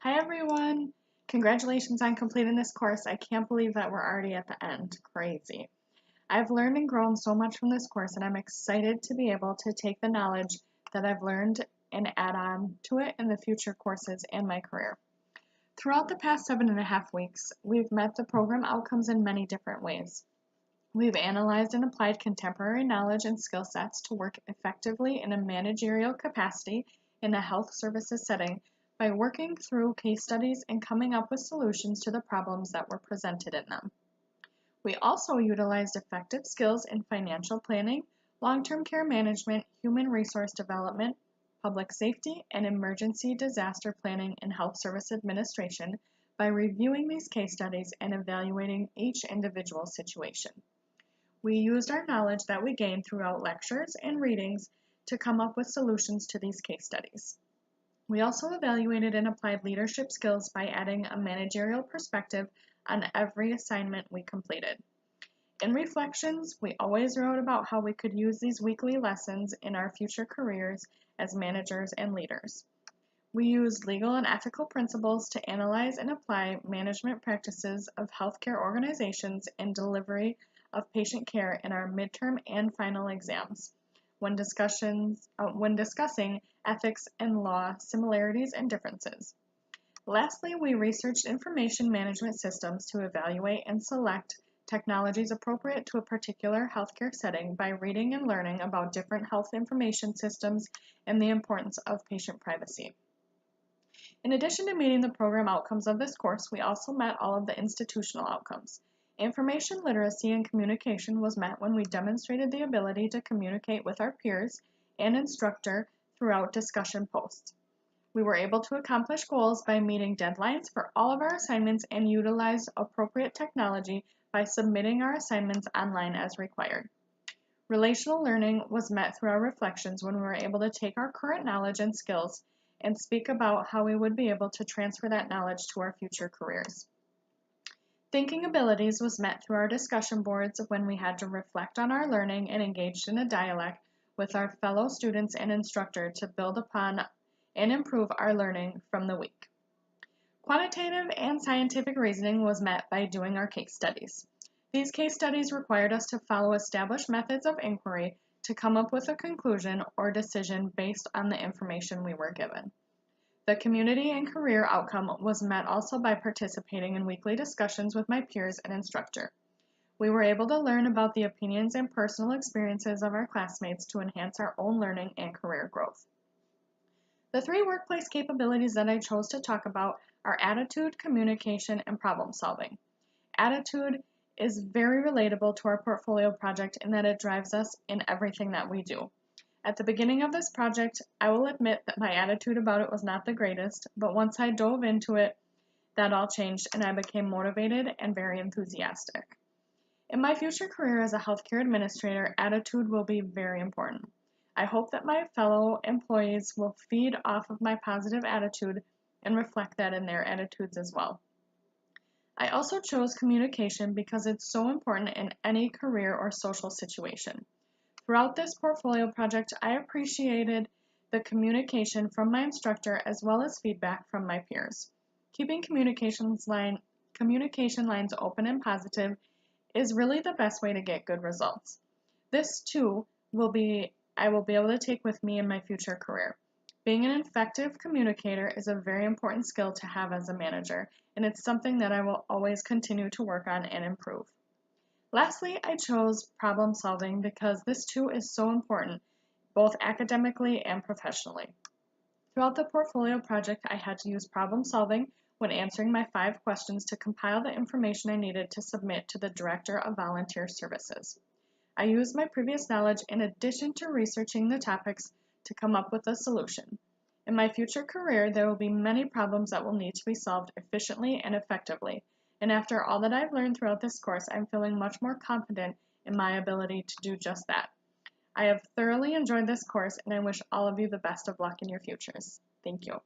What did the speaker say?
Hi everyone! Congratulations on completing this course. I can't believe that we're already at the end. Crazy. I've learned and grown so much from this course and I'm excited to be able to take the knowledge that I've learned and add on to it in the future courses and my career. Throughout the past 7.5 weeks, we've met the program outcomes in many different ways. We've analyzed and applied contemporary knowledge and skill sets to work effectively in a managerial capacity in a health services setting by working through case studies and coming up with solutions to the problems that were presented in them. We also utilized effective skills in financial planning, long-term care management, human resource development, public safety, and emergency disaster planning and health service administration by reviewing these case studies and evaluating each individual situation. We used our knowledge that we gained throughout lectures and readings to come up with solutions to these case studies. We also evaluated and applied leadership skills by adding a managerial perspective on every assignment we completed. In reflections, we always wrote about how we could use these weekly lessons in our future careers as managers and leaders. We used legal and ethical principles to analyze and apply management practices of healthcare organizations and delivery of patient care in our midterm and final exams when discussing ethics and law similarities and differences. Lastly, we researched information management systems to evaluate and select technologies appropriate to a particular healthcare setting by reading and learning about different health information systems and the importance of patient privacy. In addition to meeting the program outcomes of this course, we also met all of the institutional outcomes. Information literacy and communication was met when we demonstrated the ability to communicate with our peers and instructor throughout discussion posts. We were able to accomplish goals by meeting deadlines for all of our assignments and utilized appropriate technology by submitting our assignments online as required. Relational learning was met through our reflections when we were able to take our current knowledge and skills and speak about how we would be able to transfer that knowledge to our future careers. Thinking abilities was met through our discussion boards when we had to reflect on our learning and engaged in a dialogue with our fellow students and instructor to build upon and improve our learning from the week. Quantitative and scientific reasoning was met by doing our case studies. These case studies required us to follow established methods of inquiry to come up with a conclusion or decision based on the information we were given. The community and career outcome was met also by participating in weekly discussions with my peers and instructor. We were able to learn about the opinions and personal experiences of our classmates to enhance our own learning and career growth. The three workplace capabilities that I chose to talk about are attitude, communication, and problem solving. Attitude is very relatable to our portfolio project in that it drives us in everything that we do. At the beginning of this project, I will admit that my attitude about it was not the greatest, but once I dove into it, that all changed and I became motivated and very enthusiastic. In my future career as a healthcare administrator, attitude will be very important. I hope that my fellow employees will feed off of my positive attitude and reflect that in their attitudes as well. I also chose communication because it's so important in any career or social situation. Throughout this portfolio project, I appreciated the communication from my instructor as well as feedback from my peers. Keeping communication lines open and positive is really the best way to get good results. This too I will be able to take with me in my future career. Being an effective communicator is a very important skill to have as a manager, and it's something that I will always continue to work on and improve. Lastly, I chose problem solving because this too is so important, both academically and professionally. Throughout the portfolio project, I had to use problem solving when answering my 5 questions to compile the information I needed to submit to the Director of Volunteer Services. I used my previous knowledge in addition to researching the topics to come up with a solution. In my future career, there will be many problems that will need to be solved efficiently and effectively, and after all that I've learned throughout this course, I'm feeling much more confident in my ability to do just that. I have thoroughly enjoyed this course, and I wish all of you the best of luck in your futures. Thank you.